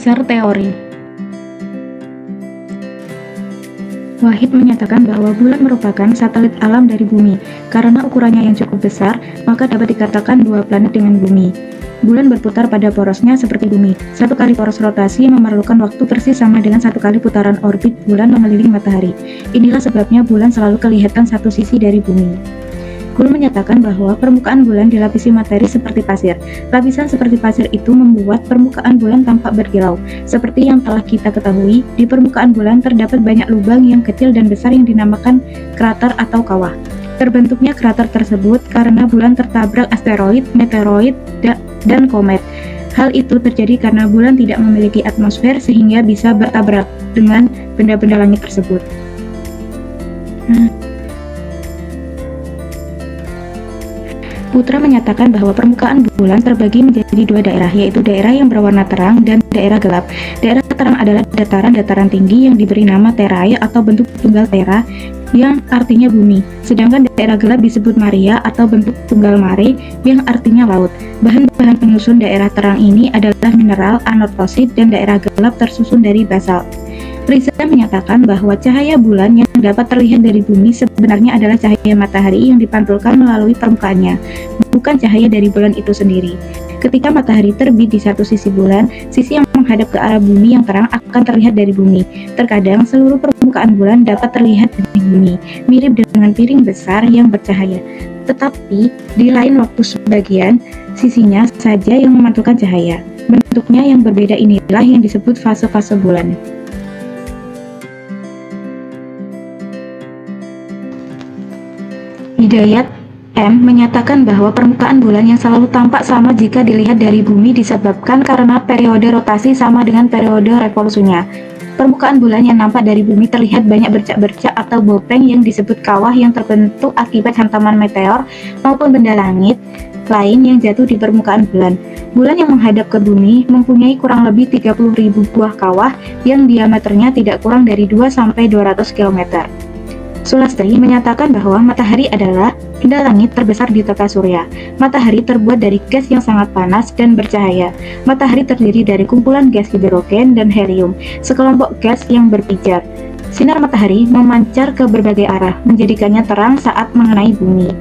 Dasar teori. Wahid menyatakan bahwa bulan merupakan satelit alam dari bumi. Karena ukurannya yang cukup besar, maka dapat dikatakan dua planet dengan bumi. Bulan berputar pada porosnya seperti bumi. Satu kali poros rotasi memerlukan waktu persis sama dengan satu kali putaran orbit bulan mengelilingi matahari. Inilah sebabnya bulan selalu kelihatan satu sisi dari bumi. Gould menyatakan bahwa permukaan bulan dilapisi materi seperti pasir. Lapisan seperti pasir itu membuat permukaan bulan tampak berkilau. Seperti yang telah kita ketahui, di permukaan bulan terdapat banyak lubang yang kecil dan besar yang dinamakan krater atau kawah. Terbentuknya krater tersebut karena bulan tertabrak asteroid, meteoroid, dan komet. Hal itu terjadi karena bulan tidak memiliki atmosfer sehingga bisa bertabrak dengan benda-benda langit tersebut. Putra menyatakan bahwa permukaan bulan terbagi menjadi dua daerah, yaitu daerah yang berwarna terang dan daerah gelap. Daerah terang adalah dataran-dataran tinggi yang diberi nama terae atau bentuk tunggal tera, yang artinya bumi. Sedangkan daerah gelap disebut maria atau bentuk tunggal mare, yang artinya laut. Bahan-bahan penyusun daerah terang ini adalah mineral, anortosit, dan daerah gelap tersusun dari basalt. Riza menyatakan bahwa cahaya bulan yang dapat terlihat dari bumi sebenarnya adalah cahaya matahari yang dipantulkan melalui permukaannya, bukan cahaya dari bulan itu sendiri. Ketika matahari terbit di satu sisi bulan, sisi yang menghadap ke arah bumi yang terang akan terlihat dari bumi. Terkadang seluruh permukaan bulan dapat terlihat dari bumi, mirip dengan piring besar yang bercahaya. Tetapi di lain waktu sebagian sisinya saja yang memantulkan cahaya. Bentuknya yang berbeda inilah yang disebut fase-fase bulan. Hidayat M. menyatakan bahwa permukaan bulan yang selalu tampak sama jika dilihat dari bumi disebabkan karena periode rotasi sama dengan periode revolusinya. Permukaan bulan yang nampak dari bumi terlihat banyak bercak-bercak atau bopeng yang disebut kawah yang terbentuk akibat hantaman meteor maupun benda langit lain yang jatuh di permukaan bulan. Bulan yang menghadap ke bumi mempunyai kurang lebih 30.000 buah kawah yang diameternya tidak kurang dari 2-200 km. Sulastri menyatakan bahwa matahari adalah benda langit terbesar di tata surya. Matahari terbuat dari gas yang sangat panas dan bercahaya. Matahari terdiri dari kumpulan gas hidrogen dan helium, sekelompok gas yang berpijar. Sinar matahari memancar ke berbagai arah, menjadikannya terang saat mengenai bumi.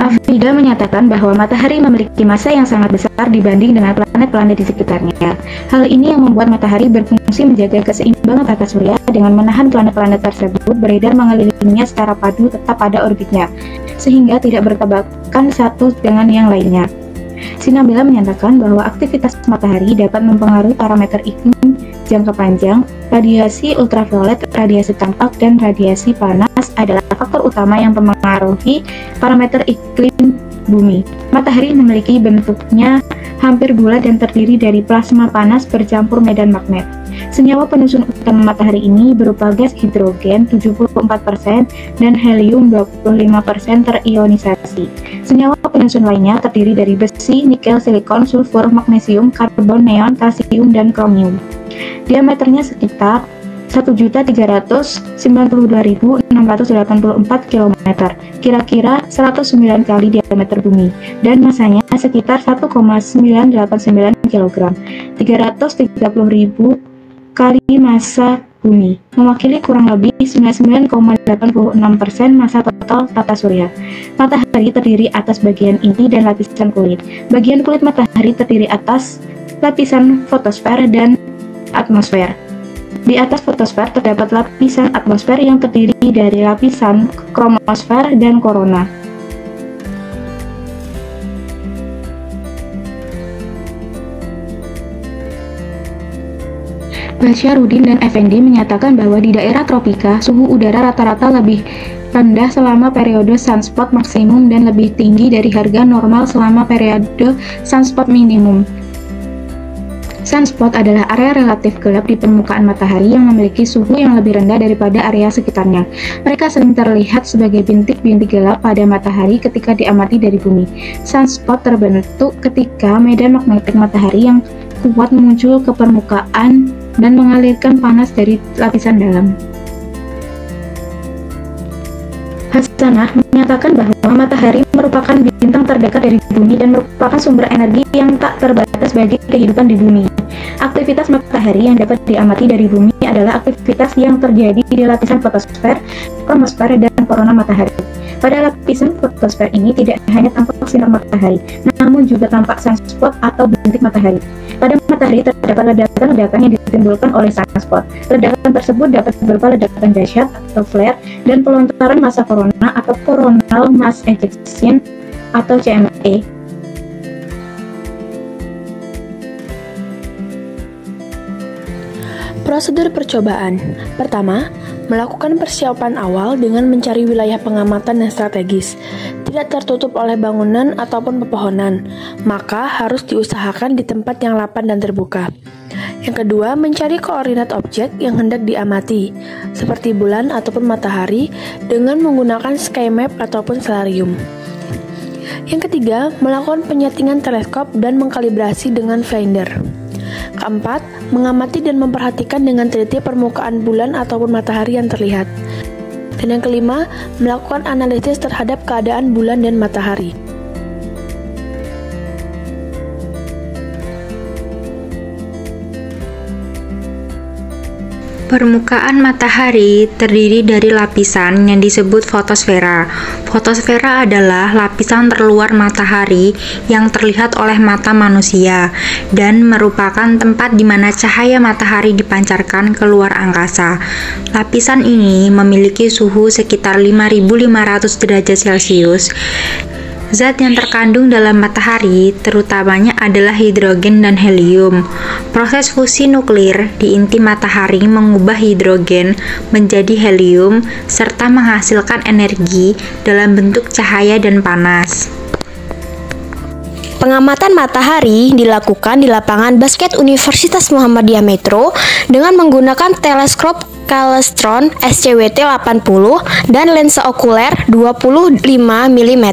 Afrida menyatakan bahwa matahari memiliki massa yang sangat besar dibanding dengan planet-planet di sekitarnya. Hal ini yang membuat matahari berfungsi menjaga keseimbangan tata surya dengan menahan planet-planet tersebut beredar mengelilinginya secara padu tetap pada orbitnya, sehingga tidak bertabrakan satu dengan yang lainnya. Sinabela menyatakan bahwa aktivitas matahari dapat mempengaruhi parameter iklim jangka panjang. Radiasi ultraviolet, radiasi tampak, dan radiasi panas adalah faktor utama yang mempengaruhi parameter iklim bumi. Matahari memiliki bentuknya hampir bulat dan terdiri dari plasma panas bercampur medan magnet. Senyawa penyusun utama matahari ini berupa gas hidrogen 74% dan helium 25% terionisasi. Senyawa penyusun lainnya terdiri dari besi, nikel, silikon, sulfur, magnesium, karbon, neon, kalsium, dan kromium. Diameternya sekitar 1.392.684 km, kira-kira 109 kali diameter bumi, dan masanya sekitar 1,989 kg, 330.000 kali massa bumi, mewakili kurang lebih 99,86% massa total tata surya. Matahari terdiri atas bagian inti dan lapisan kulit. Bagian kulit matahari terdiri atas lapisan fotosfer dan atmosfer. Di atas fotosfer terdapat lapisan atmosfer yang terdiri dari lapisan kromosfer dan korona. Basyarudin dan Effendi menyatakan bahwa di daerah tropika, suhu udara rata-rata lebih rendah selama periode sunspot maksimum dan lebih tinggi dari harga normal selama periode sunspot minimum. Sunspot adalah area relatif gelap di permukaan matahari yang memiliki suhu yang lebih rendah daripada area sekitarnya. Mereka sering terlihat sebagai bintik-bintik gelap pada matahari ketika diamati dari bumi. Sunspot terbentuk ketika medan magnetik matahari yang kuat muncul ke permukaan dan mengalirkan panas dari lapisan dalam. Hasanah menyatakan bahwa matahari merupakan bintang terdekat dari bumi dan merupakan sumber energi yang tak terbatas bagi kehidupan di bumi. Aktivitas matahari yang dapat diamati dari bumi adalah aktivitas yang terjadi di lapisan fotosfer, kromosfer, dan korona matahari. Pada lapisan fotosfer ini tidak hanya tampak sinar matahari, namun juga tampak sunspot atau bintik matahari. Pada matahari terdapat ledakan-ledakan yang ditimbulkan oleh sunspot. Ledakan tersebut dapat berupa ledakan dahsyat atau flare dan pelontaran massa korona atau coronal mass ejection atau CME. Prosedur percobaan. Pertama, melakukan persiapan awal dengan mencari wilayah pengamatan yang strategis, tidak tertutup oleh bangunan ataupun pepohonan, maka harus diusahakan di tempat yang lapang dan terbuka. Yang kedua, mencari koordinat objek yang hendak diamati, seperti bulan ataupun matahari, dengan menggunakan sky map ataupun stellarium. Yang ketiga, melakukan penyetingan teleskop dan mengkalibrasi dengan finder. Keempat, mengamati dan memperhatikan dengan teliti permukaan bulan ataupun matahari yang terlihat. Dan yang kelima, melakukan analisis terhadap keadaan bulan dan matahari. Permukaan matahari terdiri dari lapisan yang disebut fotosfera. Fotosfera adalah lapisan terluar matahari yang terlihat oleh mata manusia dan merupakan tempat di mana cahaya matahari dipancarkan keluar angkasa. Lapisan ini memiliki suhu sekitar 5.500 derajat Celcius. Zat yang terkandung dalam matahari terutamanya adalah hidrogen dan helium. Proses fusi nuklir di inti matahari mengubah hidrogen menjadi helium serta menghasilkan energi dalam bentuk cahaya dan panas. Pengamatan matahari dilakukan di lapangan basket Universitas Muhammadiyah Metro dengan menggunakan teleskop Calestron SCWT 80 dan lensa okuler 25 mm.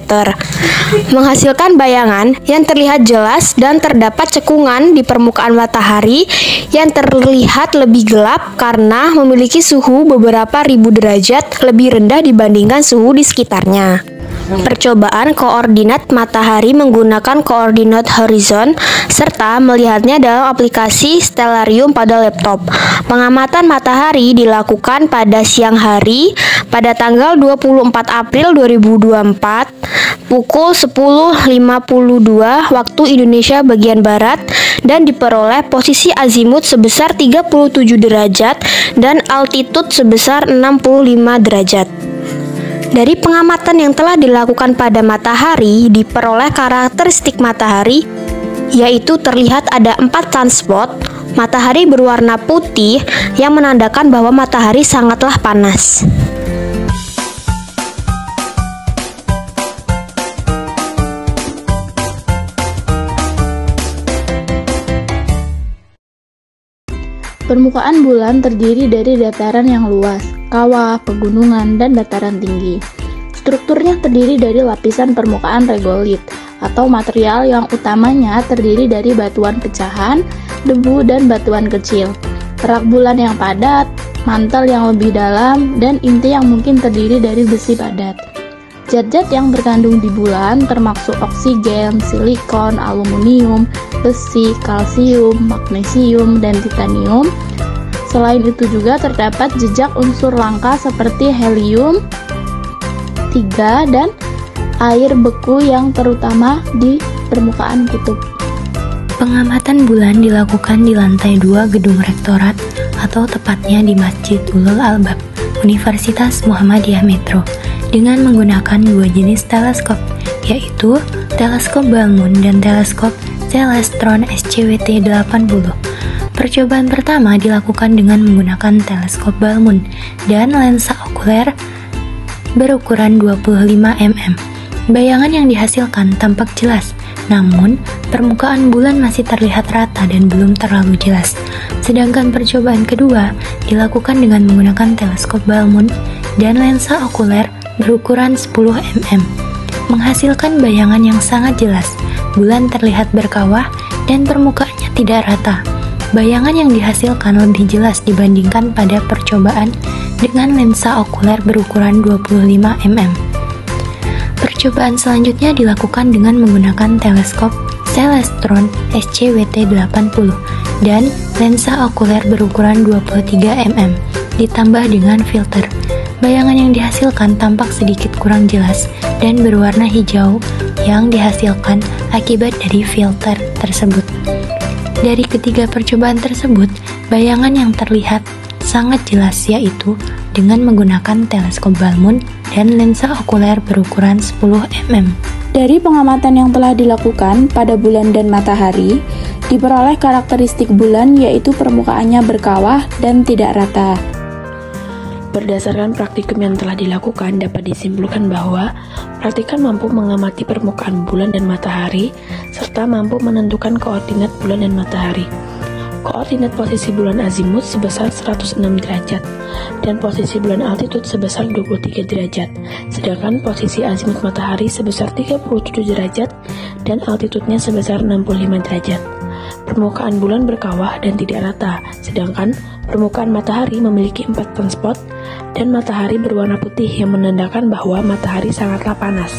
Menghasilkan bayangan yang terlihat jelas dan terdapat cekungan di permukaan matahari yang terlihat lebih gelap karena memiliki suhu beberapa ribu derajat lebih rendah dibandingkan suhu di sekitarnya. Percobaan koordinat matahari menggunakan koordinat horizon serta melihatnya dalam aplikasi stellarium pada laptop. Pengamatan matahari dilakukan pada siang hari pada tanggal 24 April 2024 pukul 10.52 waktu Indonesia bagian Barat dan diperoleh posisi azimut sebesar 37 derajat dan altitude sebesar 65 derajat. Dari pengamatan yang telah dilakukan pada matahari, diperoleh karakteristik matahari, yaitu terlihat ada 4 sunspot. Matahari berwarna putih yang menandakan bahwa matahari sangatlah panas. Permukaan bulan terdiri dari dataran yang luas, kawah, pegunungan, dan dataran tinggi. Strukturnya terdiri dari lapisan permukaan regolit atau material yang utamanya terdiri dari batuan pecahan, debu, dan batuan kecil. Kerak bulan yang padat, mantel yang lebih dalam, dan inti yang mungkin terdiri dari besi padat. Zat-zat yang terkandung di bulan termasuk oksigen, silikon, aluminium, besi, kalsium, magnesium, dan titanium. Selain itu juga terdapat jejak unsur langka seperti helium 3 dan air beku yang terutama di permukaan kutub. Pengamatan bulan dilakukan di lantai 2 gedung rektorat atau tepatnya di Masjid Ulul Albab, Universitas Muhammadiyah Metro, dengan menggunakan 2 jenis teleskop, yaitu teleskop Balmun dan teleskop Celestron SCWT 80. Percobaan pertama dilakukan dengan menggunakan teleskop Balmun dan lensa okuler berukuran 25 mm. Bayangan yang dihasilkan tampak jelas, namun permukaan bulan masih terlihat rata dan belum terlalu jelas. Sedangkan percobaan kedua dilakukan dengan menggunakan teleskop Balmun dan lensa okuler berukuran 10 mm. Menghasilkan bayangan yang sangat jelas. Bulan terlihat berkawah dan permukaannya tidak rata. bayangan yang dihasilkan lebih jelas dibandingkan pada percobaan dengan lensa okuler berukuran 25 mm. Percobaan selanjutnya dilakukan dengan menggunakan teleskop Celestron SCWT-80 dan lensa okuler berukuran 23 mm, ditambah dengan filter. Bayangan yang dihasilkan tampak sedikit kurang jelas dan berwarna hijau yang dihasilkan akibat dari filter tersebut. Dari ketiga percobaan tersebut, bayangan yang terlihat sangat jelas yaitu dengan menggunakan teleskop Balmond dan lensa okuler berukuran 10 mm. Dari pengamatan yang telah dilakukan pada bulan dan matahari, diperoleh karakteristik bulan yaitu permukaannya berkawah dan tidak rata. Berdasarkan praktikum yang telah dilakukan, dapat disimpulkan bahwa praktikan mampu mengamati permukaan bulan dan matahari, serta mampu menentukan koordinat bulan dan matahari. Koordinat posisi bulan azimut sebesar 106 derajat, dan posisi bulan altitude sebesar 23 derajat, sedangkan posisi azimut matahari sebesar 37 derajat, dan altitudenya sebesar 65 derajat. Permukaan bulan berkawah dan tidak rata, sedangkan permukaan matahari memiliki 4 sunspot dan matahari berwarna putih yang menandakan bahwa matahari sangatlah panas.